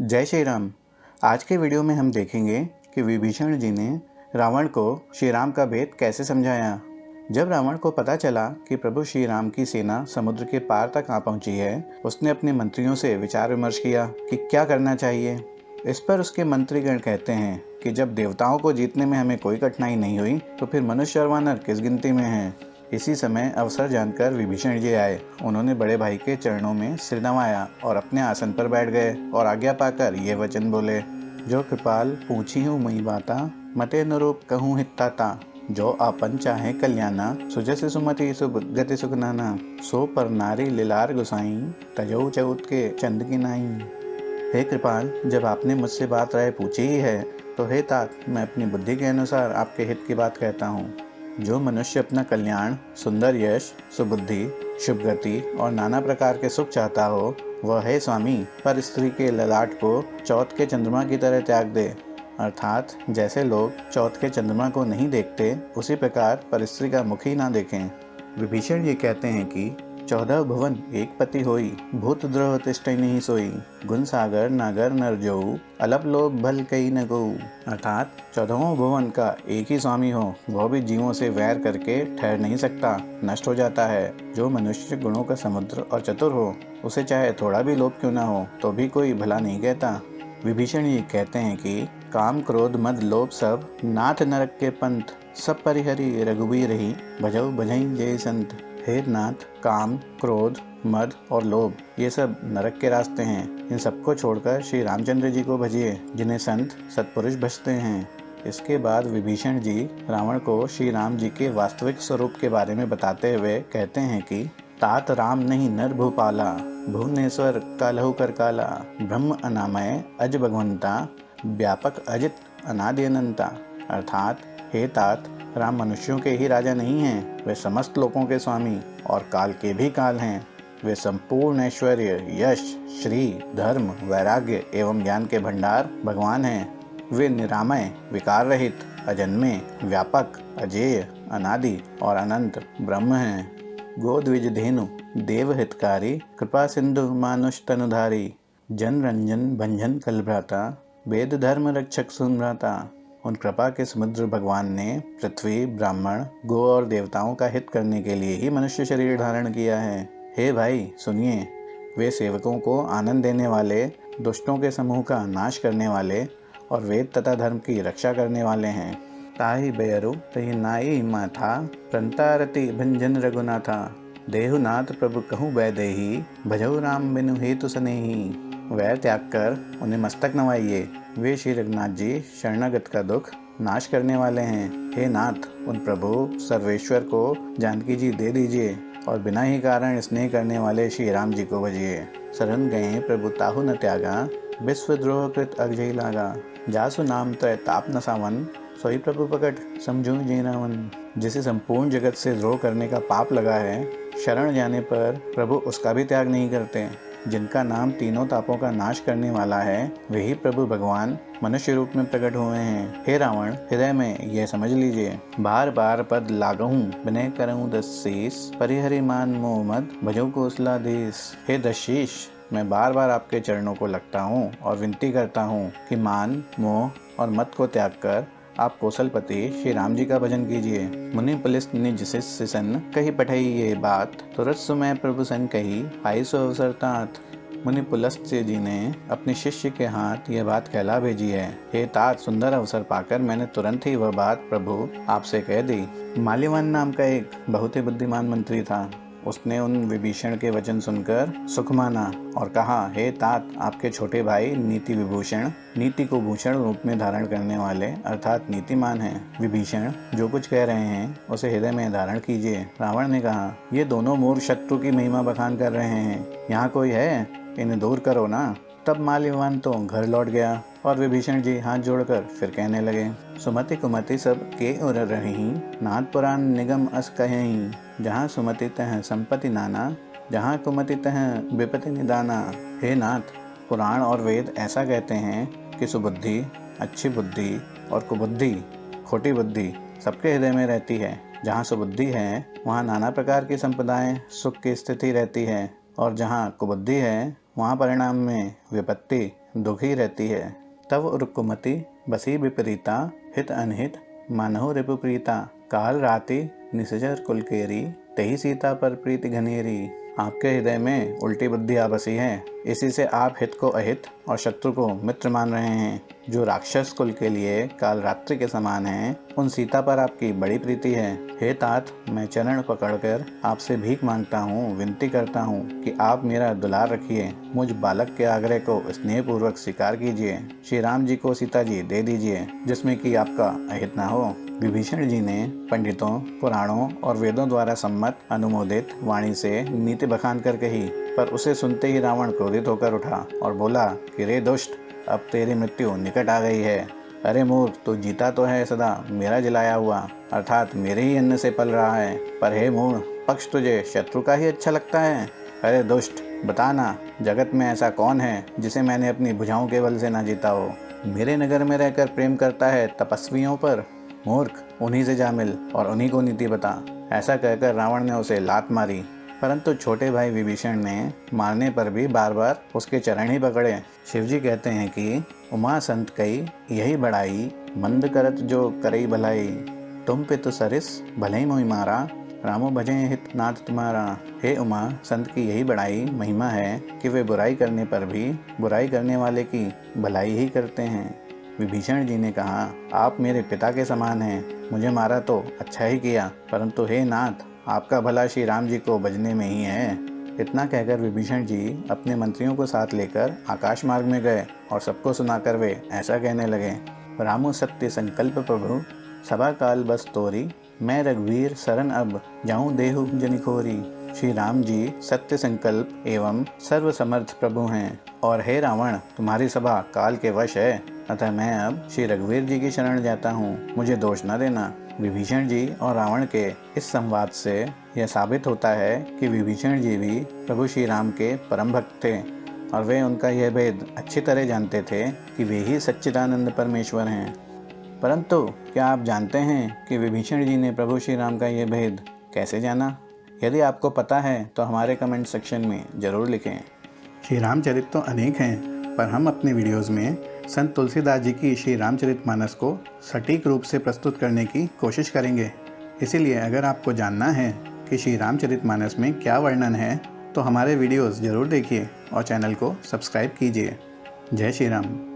जय श्री राम। आज के वीडियो में हम देखेंगे कि विभीषण जी ने रावण को श्री राम का भेद कैसे समझाया। जब रावण को पता चला कि प्रभु श्री राम की सेना समुद्र के पार तक आ पहुंची है, उसने अपने मंत्रियों से विचार विमर्श किया कि क्या करना चाहिए। इस पर उसके मंत्रीगण कहते हैं कि जब देवताओं को जीतने में हमें कोई कठिनाई नहीं हुई तो फिर मनुष्य और वानर किस गिनती में हैं। इसी समय अवसर जानकर विभीषण जी आए। उन्होंने बड़े भाई के चरणों में सिर नवाया और अपने आसन पर बैठ गए और आज्ञा पाकर ये वचन बोले। जो कृपाल पूछी हूँ मई बाता, मते अनुरूप कहूँ हिताता। जो आपन चाहे कल्याणा, सुजस सुमति सुगति सुखनाना। सो पर नारी लिलार गुसाई, तजो चौथ के चंद की नाई। हे कृपाल, जब आपने मुझसे बात राय पूछी ही है तो हे तात, मैं अपनी बुद्धि के अनुसार आपके हित की बात कहता हूँ। जो मनुष्य अपना कल्याण, सुंदर यश, सुबुद्धि, शुभ गति और नाना प्रकार के सुख चाहता हो, वह हे स्वामी पर स्त्री के ललाट को चौथ के चंद्रमा की तरह त्याग दे। अर्थात जैसे लोग चौथ के चंद्रमा को नहीं देखते, उसी प्रकार पर स्त्री का मुख ही ना देखें। विभीषण जी कहते हैं कि 14 भुवन एक पति होई, भूत द्रोह तिष्ठै नहीं सोई। गुण सागर नागर नर जोऊ, अलप लोभ भल कई न गऊ। अर्थात 14 भुवन का एक ही स्वामी हो, वह भी जीवों से वैर करके ठहर नहीं सकता, नष्ट हो जाता है। जो मनुष्य गुणों का समुद्र और चतुर हो, उसे चाहे थोड़ा भी लोभ क्यों ना हो तो भी कोई भला नहीं कहता। विभीषण ये कहते हैं कि काम क्रोध मद लोभ सब, नाथ नरक के पंथ। सब परिहरि रघुबीर ही, भजऊ भजई जय संत। हे नाथ, काम, क्रोध, मद और लोभ ये सब नरक के रास्ते हैं। इन सबको छोड़कर श्री रामचंद्र जी को भजिए, जिन्हें संत सत्पुरुष भजते हैं। इसके बाद विभीषण जी रावण को श्री राम जी के वास्तविक स्वरूप के बारे में बताते हुए कहते हैं कि तात राम नहीं नर भूपाला, भुवनेश्वर कालहु कर काला। ब्रह्म अनामय अज भगवंता, व्यापक अजित अनादि अनंता। अर्थात हे तात, राम मनुष्यों के ही राजा नहीं हैं, वे समस्त लोकों के स्वामी और काल के भी काल हैं। वे संपूर्ण ऐश्वर्य, यश, श्री, धर्म, वैराग्य एवं ज्ञान के भंडार भगवान हैं। वे निरामय, विकार रहित, अजन्मे, व्यापक, अजेय, अनादि और अनंत ब्रह्म हैं। गोद्विज धेनु देव हितकारी, कृपा सिंधु मानुष तनुधारी। जन रंजन भंजन कलभ्राता, वेद धर्म रक्षक सुनभ्राता। उन कृपा के समुद्र भगवान ने पृथ्वी, ब्राह्मण, गो और देवताओं का हित करने के लिए ही मनुष्य शरीर धारण किया है। हे भाई सुनिए, वे सेवकों को आनंद देने वाले, दुष्टों के समूह का नाश करने वाले और वेद तथा धर्म की रक्षा करने वाले हैं। ताहि बेयरु तहि नाई माथा, प्रंतारति भंजन रघुनाथा। देहुनाथ प्रभु कहूँ वैदेही, भजऊ राम बिनु हेतु सनेही। वैर त्याग कर उन्हें मस्तक नवाइए, वे श्री रघुनाथ जी शरणागत का दुख नाश करने वाले हैं। हे नाथ, उन प्रभु सर्वेश्वर को जानकी जी दे दीजिए और बिना ही कारण स्नेह करने वाले श्री राम जी को भजिए। शरण गए प्रभु ताहु न त्यागा, विश्व द्रोह कृत अगजई लागा। जासु नाम तय ताप न सावन, सोई प्रभु प्रकट समझू जी रावण। जिसे संपूर्ण जगत से द्रोह करने का पाप लगा है, शरण जाने पर प्रभु उसका भी त्याग नहीं करते। जिनका नाम तीनों तापों का नाश करने वाला है, वही प्रभु भगवान मनुष्य रूप में प्रकट हुए हैं। हे रावण, हृदय में यह समझ लीजिए, बार बार पद लागहूँ, विनय करऊँ दशीस। परिहरि मान मोह मद, भजऊ कौशलाधीश। हे दशीष, मैं बार बार आपके चरणों को लगता हूँ और विनती करता हूँ कि मान, मोह और मत को त्याग कर आप कौशलपति श्री राम जी का भजन कीजिए। मुनि पुलिस निज शिष्य सन, कही पठई ये बात। तुरत सुमय प्रभु सन कही, पाई सो अवसर तात। मुनि पुलस्त्य जी ने अपने शिष्य के हाथ यह बात कहला भेजी है। हे तात, सुंदर अवसर पाकर मैंने तुरंत ही वह बात प्रभु आपसे कह दी। माल्यवान नाम का एक बहुत ही बुद्धिमान मंत्री था। उसने उन विभीषण के वचन सुनकर सुख माना और कहा, हे तात, आपके छोटे भाई नीति विभूषण, नीति को भूषण रूप में धारण करने वाले अर्थात नीतिमान हैं। विभीषण जो कुछ कह रहे हैं उसे हृदय में धारण कीजिए। रावण ने कहा, ये दोनों मूर्ख शत्रु की महिमा बखान कर रहे हैं, यहाँ कोई है, इन्हें दूर करो ना। तब माल्यवान तो घर लौट गया और विभीषण जी हाथ जोड़कर फिर कहने लगे, सुमति कुमति सब के उर रही, नाथ पुराण निगम अस कहीं। जहाँ सुमति तह संपत्ति नाना, जहाँ कुमति तह विपत्ति निदाना। हे नाथ, पुराण और वेद ऐसा कहते हैं कि सुबुद्धि, अच्छी बुद्धि और कुबुद्धि, खोटी बुद्धि सबके हृदय में रहती है। जहाँ सुबुद्धि है वहाँ नाना प्रकार की संपदाएं, सुख की स्थिति रहती है और जहाँ कुबुद्धि है वहाँ परिणाम में विपत्ति दुखी रहती है। तव रुकुमति बसी विपरीता हित अनहित मानहु रिपुप्रीता। काल राति निसजर कुलकेरी तही सीता पर प्रीति घनेरी। आपके हृदय में उल्टी बुद्धि आ बसी है, इसी से आप हित को अहित और शत्रु को मित्र मान रहे हैं। जो राक्षस कुल के लिए काल रात्रि के समान हैं, उन सीता पर आपकी बड़ी प्रीति है। हे तात, मैं चरण पकड़कर आपसे भीख मांगता हूँ, विनती करता हूँ कि आप मेरा दुलार रखिए। मुझ बालक के आग्रह को स्नेह पूर्वक स्वीकार कीजिए। श्री राम जी को सीता जी दे दीजिए, जिसमें कि आपका अहित न हो। विभीषण जी ने पंडितों, पुराणों और वेदों द्वारा सम्मत अनुमोदित वाणी से नीति बखान कर कही, पर उसे सुनते ही रावण क्रोधित होकर उठा और बोला कि रे दुष्ट, अब तेरी मृत्यु निकट आ गई है। अरे मूर्ख, तू जीता तो है सदा मेरा जलाया हुआ, अर्थात मेरे ही अन्न से पल रहा है, पर हे मूढ़, पक्ष तुझे शत्रु का ही अच्छा लगता है। अरे दुष्ट, बताना, जगत में ऐसा कौन है जिसे मैंने अपनी भुजाओं के बल से ना जीता हो। मेरे नगर में रहकर प्रेम करता है तपस्वियों पर। मूर्ख, उन्हीं से जा मिल और उन्हीं को नीति बता। ऐसा कहकर रावण ने उसे लात मारी, परंतु छोटे भाई विभीषण ने मारने पर भी बार बार उसके चरण ही पकड़े। शिवजी कहते हैं कि उमा संत कई यही बड़ाई, मंद करत जो करई भलाई। तुम पितु सरिस भले ही मोहि मारा, रामो भजे हित नाथ तुम्हारा। हे उमा, संत की यही बड़ाई महिमा है कि वे बुराई करने पर भी बुराई करने वाले की भलाई ही करते हैं। विभीषण जी ने कहा, आप मेरे पिता के समान हैं, मुझे मारा तो अच्छा ही किया, परंतु हे नाथ, आपका भला श्री राम जी को भजने में ही है। इतना कहकर विभीषण जी अपने मंत्रियों को साथ लेकर आकाश मार्ग में गए और सबको सुनाकर वे ऐसा कहने लगे। रामो सत्य संकल्प प्रभु, सभा काल बस तोरी। मैं रघुवीर शरण अब जाऊं देहु जनिखोरी। श्री राम जी सत्य संकल्प एवं सर्व समर्थ प्रभु हैं, और हे रावण, तुम्हारी सभा काल के वश है, अतः मैं अब श्री रघुवीर जी की शरण जाता हूँ, मुझे दोष न देना। विभीषण जी और रावण के इस संवाद से यह साबित होता है कि विभीषण जी भी प्रभु श्री राम के परम भक्त थे, और वे उनका यह भेद अच्छी तरह जानते थे कि वे ही सच्चिदानंद परमेश्वर हैं। परंतु क्या आप जानते हैं कि विभीषण जी ने प्रभु श्री राम का यह भेद कैसे जाना? यदि आपको पता है तो हमारे कमेंट सेक्शन में ज़रूर लिखें। श्री रामचरित तो अनेक हैं, पर हम अपने वीडियोज़ में संत तुलसीदास जी की श्री रामचरितमानस को सटीक रूप से प्रस्तुत करने की कोशिश करेंगे। इसीलिए अगर आपको जानना है कि श्री रामचरितमानस में क्या वर्णन है, तो हमारे वीडियोज़ ज़रूर देखिए और चैनल को सब्सक्राइब कीजिए। जय श्री राम।